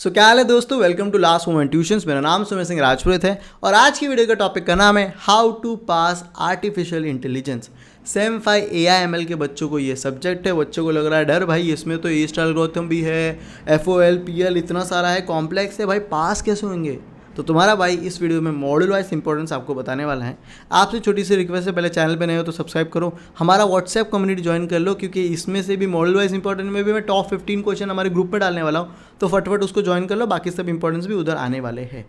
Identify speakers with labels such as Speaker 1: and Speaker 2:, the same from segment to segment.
Speaker 1: क्या हाल है दोस्तों, welcome to last moment tuitions. मेरा नाम सुमेर सिंह राजपुरोहित है और आज की वीडियो का टॉपिक का नाम है how to pass artificial intelligence. Sem 5 AI/ML के बच्चों को ये सब्जेक्ट है। बच्चों को लग रहा है डर, भाई इसमें तो ए स्टार एल्गोरिथम भी है, FOL PL इतना सारा है, कॉम्प्लेक्स है, भाई पास कैसे होंगे। तो तुम्हारा भाई इस वीडियो में मॉडल वाइज इंपॉर्टेंस आपको बताने वाला है। आपसे छोटी सी रिक्वेस्ट है, पहले चैनल पे नए हो तो सब्सक्राइब करो, हमारा व्हाट्सएप कम्युनिटी ज्वाइन कर लो, क्योंकि इसमें से भी मॉडल वाइज इंपॉर्टेंट में भी मैं टॉप 15 क्वेश्चन हमारे ग्रुप में डालने वाला हूँ। तो फटफट उसको ज्वाइन कर लो, बाकी सब इंपॉर्टेंस भी उधर आने वाले हैं।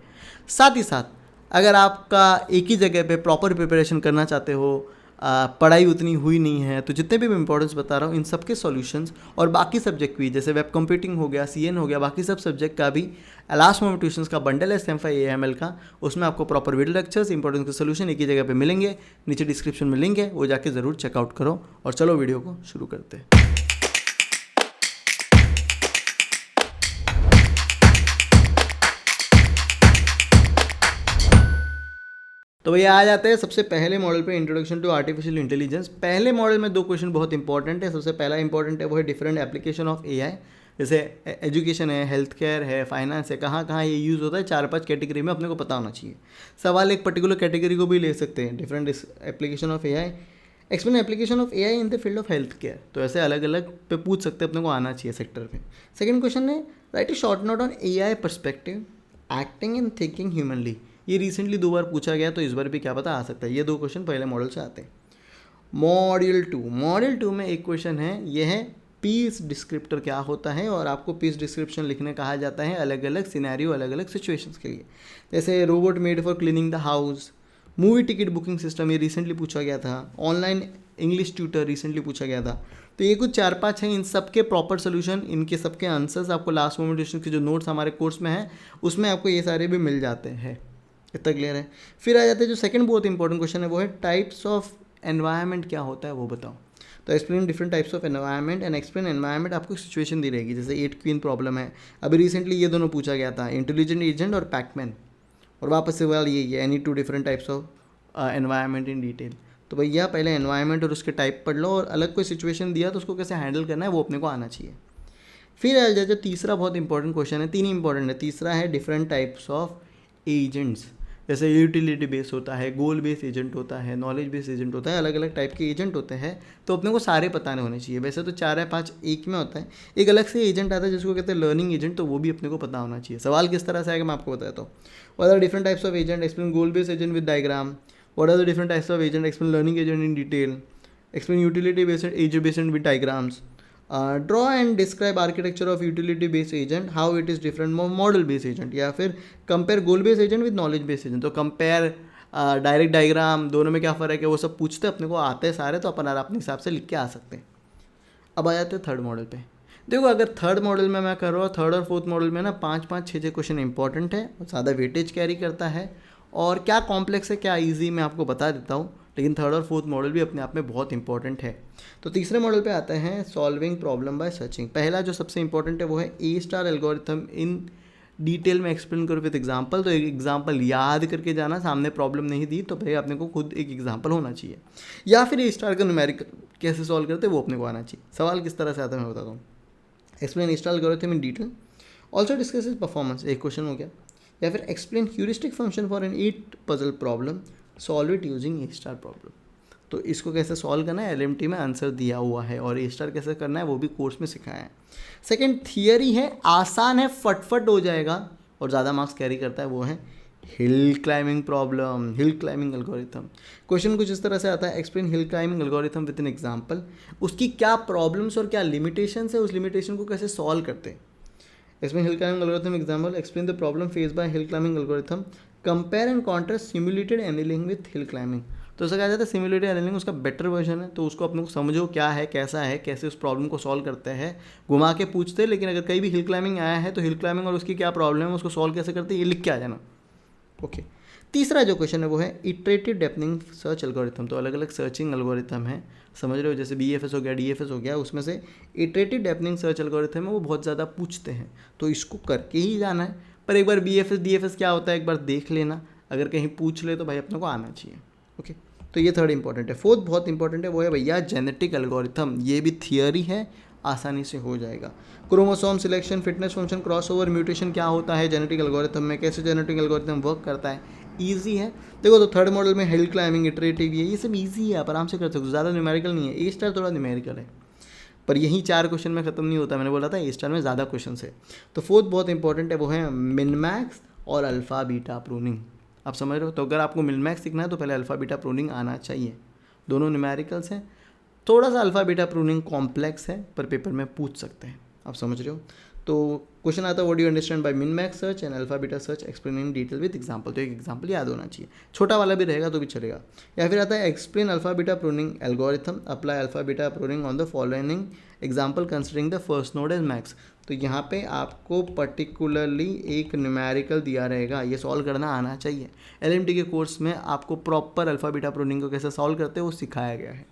Speaker 1: साथ ही साथ अगर आपका एक ही जगह पे प्रॉपर प्रिपरेशन करना चाहते हो, पढ़ाई उतनी हुई नहीं है, तो जितने भी मैं इंपॉर्टेंस बता रहा हूँ इन सब के सॉल्यूशंस और बाकी सब्जेक्ट भी, जैसे वेब कंप्यूटिंग हो गया, CN हो गया, बाकी सब सब्जेक्ट का भी लास्ट मोमेंट ट्यूशंस का बंडल है सेम 5 AI/ML का। उसमें आपको प्रॉपर वीडियो लेक्चर्स, इंपॉर्टेंस के सोल्यूशन एक ही जगह पे मिलेंगे। नीचे डिस्क्रिप्शन में लिंक है, वो जाके ज़रूर चेकआउट करो। और चलो वीडियो को शुरू करते हैं। तो भैया आ जाते हैं सबसे पहले मॉडल पे, इंट्रोडक्शन टू आर्टिफिशियल इंटेलिजेंस। पहले मॉडल में 2 क्वेश्चन बहुत इंपॉर्टेंट है। सबसे पहला इंपॉर्टेंट है वो है डिफरेंट एप्लीकेशन ऑफ AI। जैसे एजुकेशन है, हेल्थ केयर है, फाइनेंस है, कहाँ कहाँ ये यूज़ होता है, 4-5 कैटेगरी में अपने को पता होना चाहिए। सवाल एक पर्टिकुलर कैटेगरी को भी ले सकते हैं, different application of AI, explain application of AI in the field of health care. तो ऐसे अलग अलग पे पूछ सकते हैं, अपने को आना चाहिए सेक्टर पे। सेकंड क्वेश्चन है right A short note on AI perspective, acting and thinking humanly. ये रिसेंटली 2 बार पूछा गया, तो इस बार भी क्या पता आ सकता है। ये 2 क्वेश्चन पहले मॉडल से आते हैं। मॉडल 2 में एक क्वेश्चन है, ये है पीस डिस्क्रिप्टर क्या होता है, और आपको पीस डिस्क्रिप्शन लिखने कहा जाता है अलग अलग सिनेरियो, अलग अलग सिचुएशंस के लिए। जैसे robot made for cleaning the house, movie ticket booking system, ये रिसेंटली पूछा गया था। ऑनलाइन इंग्लिश ट्यूटर रिसेंटली पूछा गया था। तो ये कुछ 4-5 हैं, इन सब के प्रॉपर सोल्यूशन, इनके सबके आंसर्स आपको लास्ट मोमेंट ट्यूशन के जो नोट्स हमारे कोर्स में हैं उसमें आपको ये सारे भी मिल जाते हैं। इतना क्लियर है। फिर आ जाते हैं जो सेकंड बहुत इंपॉर्टेंट क्वेश्चन है, वो है टाइप्स ऑफ एनवायरनमेंट क्या होता है वो बताओ। तो explain different types of environment and explain environment. आपको सिचुएशन दी रहेगी, जैसे 8 क्वीन प्रॉब्लम है, अभी रिसेंटली ये दोनों पूछा गया था, इंटेलिजेंट एजेंट और पैकमैन। और वापस से सवाल यही है, any 2 different types of environment in detail. तो भैया पहले एनवायरनमेंट और उसके टाइप पढ़ लो, और अलग कोई सिचुएशन दिया तो उसको कैसे हैंडल करना है वो अपने को आना चाहिए। फिर आ जाए जो तीसरा बहुत इंपॉर्टेंट क्वेश्चन है, 3 ही इंपॉर्टेंट है। तीसरा है डिफरेंट टाइप्स ऑफ एजेंट्स। जैसे यूटिलिटी बेस होता है, गोल बेस एजेंट होता है, नॉलेज बेस एजेंट होता है, अलग अलग टाइप के एजेंट होते हैं। तो अपने को सारे पता होने चाहिए। वैसे तो 4 या 5 एक में होता है, एक अलग से एजेंट आता है जिसको कहते हैं लर्निंग एजेंट, तो वो भी अपने को पता होना चाहिए। सवाल किस तरह से आएगा मैं आपको बताता हूँ। What are different types of agent, explain goal base agent with diagram. What are the different types of agent, explain learning agent in detail. Explain utility based agent based with diagrams. Draw and describe architecture of utility based agent, how it is different model based agent. या फिर compare goal based agent with knowledge based agent. तो compare, direct diagram, दोनों में क्या फ़र्क है वो सब पूछते हैं, अपने को आते हैं सारे, तो अपन अपने हिसाब से लिख के आ सकते हैं। अब आ जाते हैं थर्ड मॉडल पे। देखो अगर थर्ड मॉडल में मैं कर रहा हूँ, थर्ड और फोर्थ मॉडल में ना 5-5, 6-6 क्वेश्चन इंपॉर्टेंट है, ज़्यादा वेटेज कैरी करता है, और क्या कॉम्प्लेक्स है क्या ईजी मैं आपको बता देता हूँ। लेकिन थर्ड और फोर्थ मॉडल भी अपने आप में बहुत इंपॉर्टेंट है। तो तीसरे मॉडल पे आते हैं सॉल्विंग प्रॉब्लम बाय सर्चिंग। पहला जो सबसे इंपॉर्टेंट है वो है ए स्टार एल्गोरिथम इन डिटेल में एक्सप्लेन करो विद एग्जांपल। तो एक एग्जांपल याद करके जाना, सामने प्रॉब्लम नहीं दी तो भाई अपने को खुद एक एग्जांपल होना चाहिए। या फिर ए स्टार का न्यूमेरिकल कैसे सॉल्व करते हैं वो अपने को आना चाहिए। सवाल किस तरह से आता है मैं बताता हूँ। Explain A star algorithm in detail, also discuss is performance, एक क्वेश्चन हो गया। या फिर explain heuristic function for an 8 puzzle problem, solve it using A star problem. तो इसको कैसे सॉल्व करना है LMT में आंसर दिया हुआ है, और ए स्टार कैसे करना है वो भी कोर्स में सिखाया है। सेकंड थियरी है, आसान है, फटफट हो जाएगा और ज़्यादा मार्क्स कैरी करता है, वो है hill climbing problem, hill climbing algorithm. Question कुछ इस तरह से आता है, explain hill climbing algorithm with an example. उसकी क्या प्रॉब्लम्स और क्या लिमिटेशंस है, उस लिमिटेशन को कैसे सॉल्व करते हैं। Explain hill climbing algorithm example, explain the problem face by hill climbing algorithm, compare and contrast simulated annealing with hill climbing. तो ऐसा कहा जाता है सिमुलेटेड एनीलिंग उसका बेटर वर्जन है, तो उसको अपने को समझो क्या है, कैसा है, कैसे उस प्रॉब्लम को सॉल्व करते हैं, घुमा के पूछते हैं। लेकिन अगर कहीं भी हिल क्लाइंबिंग आया है तो हिल क्लाइंबिंग और उसकी क्या प्रॉब्लम है, उसको सॉल्व कैसे करते हैं, ये लिख के आ जाना। ओके। तीसरा जो क्वेश्चन है वो है इटरेटिव डेपनिंग सर्च एल्गोरिथम। तो अलग अलग सर्चिंग एल्गोरिथम है, समझ रहे हो, जैसे BFS हो गया, DFS हो गया, उसमें से इटरेटिव डेपनिंग सर्च एल्गोरिथम है, वो बहुत ज़्यादा पूछते हैं, तो इसको करके ही जाना है। पर एक बार BFS DFS क्या होता है एक बार देख लेना, अगर कहीं पूछ ले तो भाई अपने को आना चाहिए। ओके, तो ये थर्ड इंपॉर्टेंट है। फोर्थ बहुत इंपॉर्टेंट है, वो है भैया जेनेटिक एल्गोरिथम। ये भी थियरी है, आसानी से हो जाएगा। Chromosome selection, fitness function, crossover, mutation क्या होता है जेनेटिक एल्गोरिथम में, कैसे जेनेटिक एल्गोरिथम वर्क करता है, ईजी है। देखो तो थर्ड मॉडल में हिल क्लाइंबिंग, इटरेटिव, ये सब ईजी है, आप आराम से कर सकते हो, ज़्यादा न्यूमेरिकल नहीं है। ए स्टार थोड़ा न्यूमेरिकल है, पर यही 4 क्वेश्चन में ख़त्म नहीं होता, मैंने बोला था ए स्टार में ज़्यादा क्वेश्चन है। तो फोर्थ बहुत इंपॉर्टेंट है, वो है मिनमैक्स और अल्फ़ा बीटा प्रूनिंग। आप समझ रहे हो, तो अगर आपको मिनमैक्स सीखना है तो पहले अल्फ़ा बीटा प्रूनिंग आना चाहिए। दोनों न्यूमेरिकल्स हैं, थोड़ा सा अल्फ़ा बीटा प्रूनिंग कॉम्प्लेक्स है, पर पेपर में पूछ सकते हैं। आप समझ रहे हो। तो क्वेश्चन आता है what do you understand by min max search and alpha beta search, explain in detail with example. तो एक एग्जांपल याद होना चाहिए, छोटा वाला भी रहेगा तो भी चलेगा। या फिर आता है explain alpha beta pruning algorithm, apply alpha beta pruning on the following example considering the first node as max. तो यहाँ पे आपको पर्टिकुलरली एक न्यूमेरिकल दिया रहेगा, ये सॉल्व करना आना चाहिए। एलएमटी के कोर्स में आपको प्रॉपर अल्फा बीटा प्रूनिंग को कैसे सॉल्व करते हैं वो सिखाया गया है।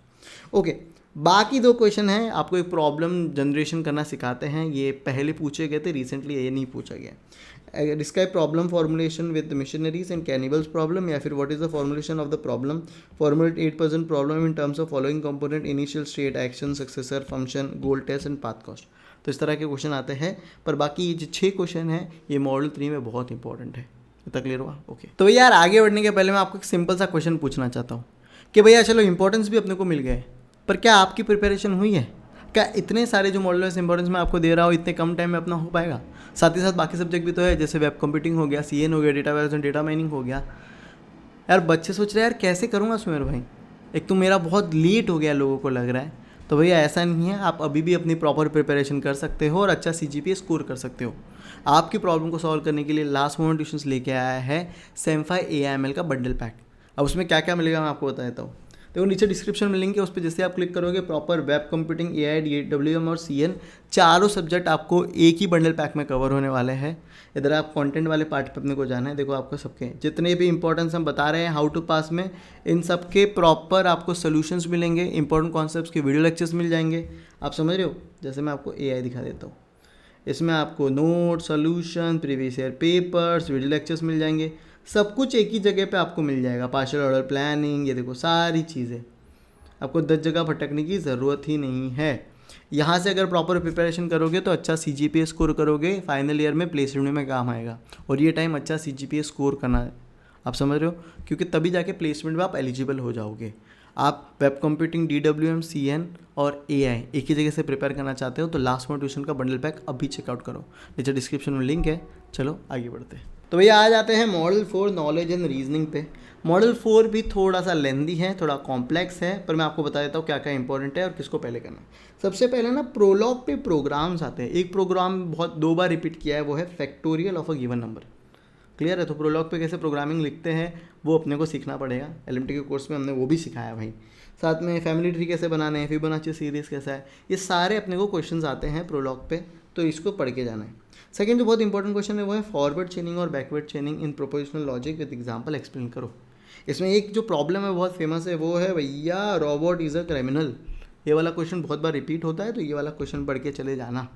Speaker 1: ओके, बाकी 2 क्वेश्चन हैं, आपको एक प्रॉब्लम जनरेशन करना सिखाते हैं, ये पहले पूछे गए थे, रिसेंटली ये नहीं पूछा गया। Describe problem formulation with missionaries and cannibals problem, या फिर what is the formulation of the problem, formulate 8% problem in terms of following component, initial state, action, successor, function, goal test and path cost. तो इस तरह के question आते हैं, पर बाकी ये जो 6 क्वेश्चन हैं ये मॉडल 3 में बहुत इंपॉर्टेंट है। इतना क्लियर हुआ? ओके। तो भैया यार आगे बढ़ने के पहले मैं आपको एक सिंपल सा क्वेश्चन पूछना चाहता हूँ कि भैया चलो इंपॉर्टेंस भी अपने को मिल गए, पर क्या आपकी प्रिपरेशन हुई है? क्या इतने सारे जो मॉडल इंपॉर्टेंस मैं आपको दे रहा हूँ इतने कम टाइम में अपना हो पाएगा? साथ ही साथ बाकी सब्जेक्ट भी तो है, जैसे वेब कंप्यूटिंग हो गया, सीएन हो गया, data warehouse and data mining हो गया। यार बच्चे सोच रहे हैं यार कैसे करूँगा सुमेर भाई, एक तो मेरा बहुत लेट हो गया लोगों को लग रहा है। तो भैया ऐसा नहीं है, आप अभी भी अपनी प्रॉपर प्रिपरेशन कर सकते हो और अच्छा CGPA स्कोर कर सकते हो। आपकी प्रॉब्लम को सॉल्व करने के लिए लास्ट मोमेंट ट्यूशंस लेके आया है सेमफाई AIML का बंडल पैक। अब उसमें क्या क्या मिलेगा मैं आपको बता देता हूँ। देखो नीचे डिस्क्रिप्शन में लिंक है, उस पर जैसे आप क्लिक करोगे proper web computing, AI, DWM और CN चारों सब्जेक्ट आपको एक ही बंडल पैक में कवर होने वाले हैं। इधर आप कंटेंट वाले पार्ट पे अपने को जाना है। देखो आपको सबके जितने भी इंपॉर्टेंस हम बता रहे हैं हाउ टू पास में, इन सब के प्रॉपर आपको सोल्यूशंस मिलेंगे, इंपॉर्टेंट कॉन्सेप्ट्स के वीडियो लेक्चर्स मिल जाएंगे। आप समझ रहे हो। जैसे मैं आपको AI दिखा देता हूँ, इसमें आपको note, solution, previous year papers, video lectures मिल जाएंगे, सब कुछ एक ही जगह पे आपको मिल जाएगा। पार्शियल ऑर्डर प्लानिंग, ये देखो सारी चीज़ें, आपको 10 जगह भटकने की ज़रूरत ही नहीं है। यहाँ से अगर प्रॉपर प्रिपरेशन करोगे तो अच्छा CGPA स्कोर करोगे, फाइनल ईयर में प्लेसमेंट में काम आएगा। और ये टाइम अच्छा CGPA स्कोर करना है, आप समझ रहे हो, क्योंकि तभी जाके प्लेसमेंट में आप एलिजिबल हो जाओगे। आप वेब कंप्यूटिंग, DWM, CN और AI एक ही जगह से प्रिपेयर करना चाहते हो तो लास्ट मोमेंट ट्यूशन का बंडल पैक अभी चेकआउट करो, नीचे डिस्क्रिप्शन में लिंक है। चलो आगे बढ़ते हैं। तो भैया आ जाते हैं मॉडल 4 नॉलेज एंड रीजनिंग पे। मॉडल 4 भी थोड़ा सा लेंदी है, थोड़ा कॉम्प्लेक्स है, पर मैं आपको बता देता हूँ क्या क्या इंपॉर्टेंट है और किसको पहले करना है। सबसे पहले ना प्रोलॉग पे प्रोग्राम्स आते हैं। एक प्रोग्राम बहुत 2 बार रिपीट किया है, वो है factorial of a given number. Clear है। तो प्रोलॉग पे कैसे प्रोग्रामिंग लिखते हैं वो अपने को सीखना पड़ेगा। एलएमटी के कोर्स में हमने वो भी सिखाया भाई। साथ में फैमिली ट्री कैसे बनाने हैं, फिबोनाची सीरीज कैसा है, ये सारे अपने को क्वेश्चंस आते हैं प्रोलॉग पे, तो इसको पढ़ के जाना है। सेकंड जो बहुत इंपॉर्टेंट क्वेश्चन है वो है फॉरवर्ड चेनिंग और backward चेनिंग in prepositional logic with example explain करो। इसमें एक जो प्रॉब्लम है बहुत फेमस है, वो है भैया रोबोट इज़ अ क्रिमिनल। ये वाला क्वेश्चन बहुत बार रिपीट होता है, तो ये वाला क्वेश्चन पढ़ के चले जाना।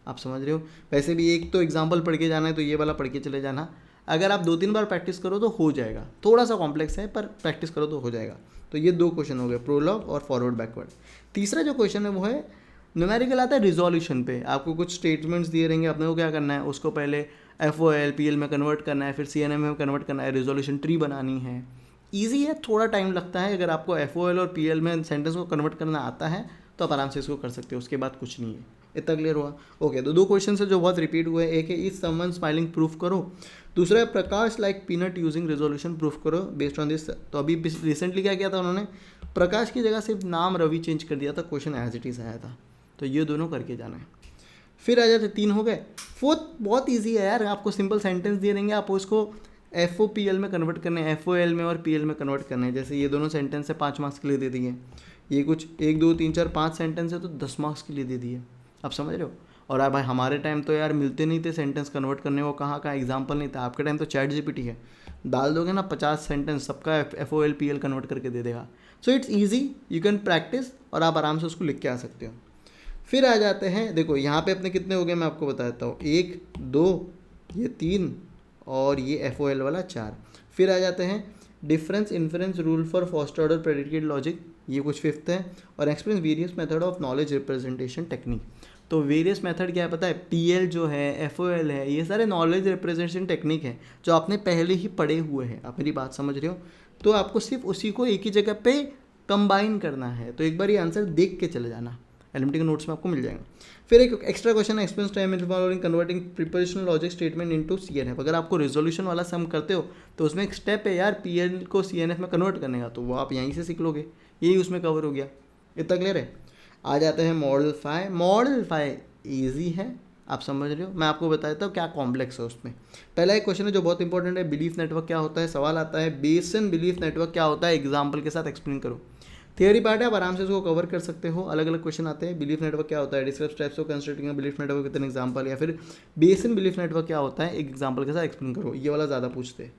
Speaker 1: आप समझ रहे हो। वैसे भी एक तो एग्जाम्पल पढ़ के जाना है, तो ये वाला पढ़ के चले जाना। अगर आप 2-3 बार प्रैक्टिस करो तो हो जाएगा, थोड़ा सा कॉम्प्लेक्स है पर प्रैक्टिस करो तो हो जाएगा। तो ये 2 क्वेश्चन हो गए, प्रोलॉग और फॉरवर्ड बैकवर्ड। तीसरा जो क्वेश्चन है वो है न्यूमेरिकल आता है रिजोल्यूशन पे। आपको कुछ स्टेटमेंट्स दिए रहेंगे, अपने को क्या करना है, उसको पहले FOL PL में कन्वर्ट करना है, फिर CNM में कन्वर्ट करना है, रिजोल्यूशन ट्री बनानी है। ईजी है, थोड़ा टाइम लगता है। अगर आपको FOL और PL में सेंटेंस को कन्वर्ट करना आता है तो आप आराम से इसको कर सकते हो, उसके बाद कुछ नहीं है। इतना क्लियर हुआ। ओके, तो 2 क्वेश्चन है जो बहुत रिपीट हुए। एक है इज समवन स्माइलिंग प्रूफ करो, दूसरा है प्रकाश like peanut using resolution proof करो बेस्ड ऑन दिस। तो अभी रिसेंटली क्या किया था उन्होंने, प्रकाश की जगह सिर्फ नाम रवि चेंज कर दिया था, क्वेश्चन एज इट इज़ आया था। तो ये दोनों करके जाना है। फिर आ जाते 3 हो गए। फोर्थ बहुत ईजी है यार, आपको सिंपल सेंटेंस दिए रहेंगे, आप उसको FOPL में कन्वर्ट करने हैं, FOL में और PL में कन्वर्ट करने हैं। जैसे ये दोनों सेंटेंस है 5 मार्क्स के लिए दे दिए, ये कुछ 1 2 3 4 5 सेंटेंस है तो 10 मार्क्स के लिए दे दिए। आप समझ रहे हो। और भाई हमारे टाइम तो यार मिलते नहीं थे सेंटेंस कन्वर्ट करने को, कहाँ एग्जाम्पल नहीं था। आपके टाइम तो चैट GPT है, डाल दोगे ना 50 सेंटेंस, सबका FOL PL कन्वर्ट करके दे देगा। So it's easy, you can practice और आप आराम से उसको लिख के आ सकते हो। फिर आ जाते हैं, देखो यहाँ पे अपने कितने हो गए मैं आपको बता देता हूँ, 1 2 ये 3 और ये FOL वाला 4। फिर आ जाते हैं difference inference rule for first order predicate logic, ये कुछ फिफ्थ है। और explain various method of knowledge representation technique. तो वेरियस मेथड क्या है पता है, PL जो है, FOL है, ये सारे नॉलेज रिप्रेजेंटेशन टेक्निक है जो आपने पहले ही पढ़े हुए हैं। आप मेरी बात समझ रहे हो? तो आपको सिर्फ उसी को एक ही जगह पे कंबाइन करना है। तो एक बार ये आंसर देख के चले जाना, एलएमटी के नोट्स में आपको मिल जाएगा। फिर एक एक्स्ट्रा क्वेश्चन है, expense time involving converting preparation logic statement into CNF। अगर आपको रिजोल्यूशन वाला सम करते हो तो उसमें एक स्टेप है यार PL को CNF में कन्वर्ट करने का, तो वो आप यहीं से सीख लोगे, यही उसमें कवर हो गया। इतना क्लियर है? आ जाते हैं मॉडल 5। मॉडल 5 ईजी है, आप समझ रहे हो। मैं आपको बता देता हूँ क्या कॉम्प्लेक्स है उसमें। पहला एक क्वेश्चन है जो बहुत इंपॉर्टेंट है, बिलीफ नेटवर्क क्या होता है। सवाल आता है बेसन बिलीफ नेटवर्क क्या होता है, एग्जाम्पल के साथ एक्सप्लेन करो। थियरी पार्ट है, आप आराम से इसको कवर कर सकते हो। अलग अलग क्वेश्चन आते हैं, बिलीफ नेटवर्क क्या होता है, describe types of constructing belief network with an example, या फिर बेसिन बिलीफ नेटवर्क क्या होता है, एक एग्जांपल के साथ एक्सप्लेन करो। ये वाला ज़्यादा पूछते हैं।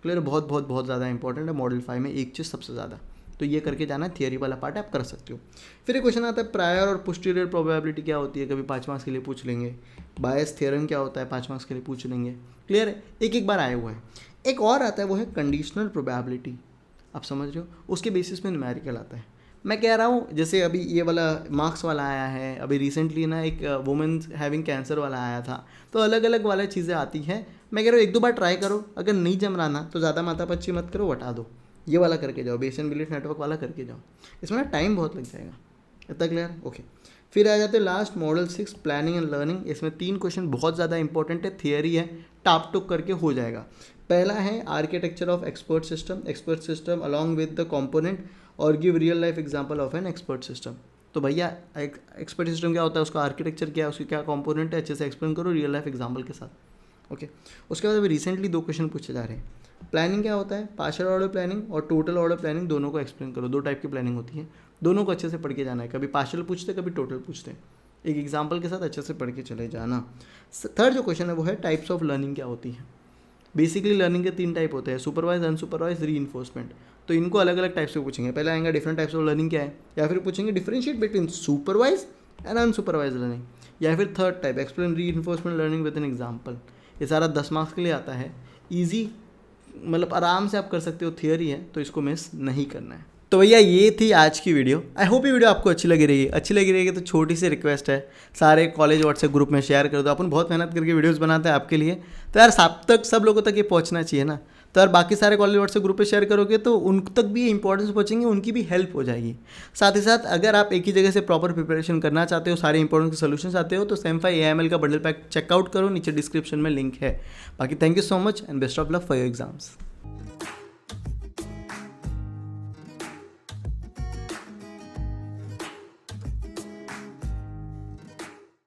Speaker 1: क्लियर? बहुत बहुत बहुत ज़्यादा इंपॉर्टेंट है मॉडल 5 में, एक चीज़ सबसे ज़्यादा, तो ये करके जाना है। थियरी वाला पार्ट आप कर सकते हो। फिर एक क्वेश्चन आता है प्रायर और पोस्टीरियर प्रोबेबिलिटी क्या होती है, कभी 5 मार्क्स के लिए पूछ लेंगे। बायस थ्योरम क्या होता है, 5 मार्क्स के लिए पूछ लेंगे। क्लियर है? एक एक बार आए हुए हैं। एक और आता है वो है कंडीशनल प्रोबेबिलिटी, आप समझ रहे हो, उसके बेसिस में न्यूमेरिकल आता है। मैं कह रहा हूँ जैसे अभी ये वाला मार्क्स वाला आया है, अभी रिसेंटली ना एक वुमेन हैविंग कैंसर वाला आया था, तो अलग अलग वाला चीज़ें आती हैं। मैं कह रहा हूँ एक दो बार ट्राई करो, अगर नहीं जम रहा ना तो ज़्यादा माथापच्ची मत करो, हटा दो, ये वाला करके जाओ, बेसन बिलीफ नेटवर्क वाला करके जाओ। इसमें ना टाइम बहुत लग जाएगा। इतना क्लियर? ओके। फिर आ जाते हैं last model 6 planning and learning. इसमें 3 क्वेश्चन बहुत ज़्यादा इंपॉर्टेंट है, थियरी है, टाप टुक करके हो जाएगा। पहला है architecture of expert system along with the component और give real life example of an expert system. तो भैया एक्सपर्ट सिस्टम क्या होता है, उसका आर्किटेक्चर क्या है, उसकी क्या कंपोनेंट है, अच्छे से एक्सप्लेन करो रियल लाइफ एग्जांपल के साथ। ओके। उसके बाद अभी रिसेंटली 2 क्वेश्चन पूछे जा रहे हैं। प्लानिंग क्या होता है, पार्शियल ऑर्डर प्लानिंग और टोटल ऑर्डर प्लानिंग, दोनों को एक्सप्लेन करो। 2 टाइप की प्लानिंग होती है, दोनों को अच्छे से पढ़ के जाना है। कभी पार्शियल पूछते, कभी टोटल पूछते, एक एग्जाम्पल के साथ अच्छे से पढ़ के चले जाना। थर्ड जो क्वेश्चन है वो है टाइप्स ऑफ लर्निंग क्या होती है। बेसिकली लर्निंग के 3 टाइप होते हैं, सुपरवाइज, अनसुपरवाइज, रीइंफोर्समेंट। तो इनको अलग अलग टाइप से पूछेंगे। पहले आएंगे डिफरेंट टाइप्स ऑफ लर्निंग क्या है, या फिर पूछेंगे differentiate between supervise and unsupervise learning, या फिर third type explain reinforcement learning with an example. ये सारा 10 मार्क्स के लिए आता है, ईजी, मतलब आराम से आप कर सकते हो, थियरी है तो इसको मिस नहीं करना है। तो भैया ये थी आज की वीडियो। आई होप ये वीडियो आपको अच्छी लगी रहेगी तो छोटी सी रिक्वेस्ट है, सारे कॉलेज व्हाट्सएप ग्रुप में शेयर कर दो। अपन बहुत मेहनत करके वीडियोस बनाते हैं आपके लिए, तो यार सब लोगों तक ये पहुंचना चाहिए ना। तो यार बाकी सारे कॉलेज व्हाट्सएप ग्रुप पे शेयर करोगे तो उन तक भी ये इंपॉर्टेंस पहुंचेंगे, उनकी भी हेल्प हो जाएगी। साथ ही साथ अगर आप एक ही जगह से प्रॉपर प्रिपरेशन करना चाहते हो, सारे इंपॉर्टेंट सोल्यूशन चाहते हो, तो सेम5 AIML का बंडल पैक चेकआउट करो, नीचे डिस्क्रिप्शन में लिंक है। बाकी thank you so much and best of luck for your exams.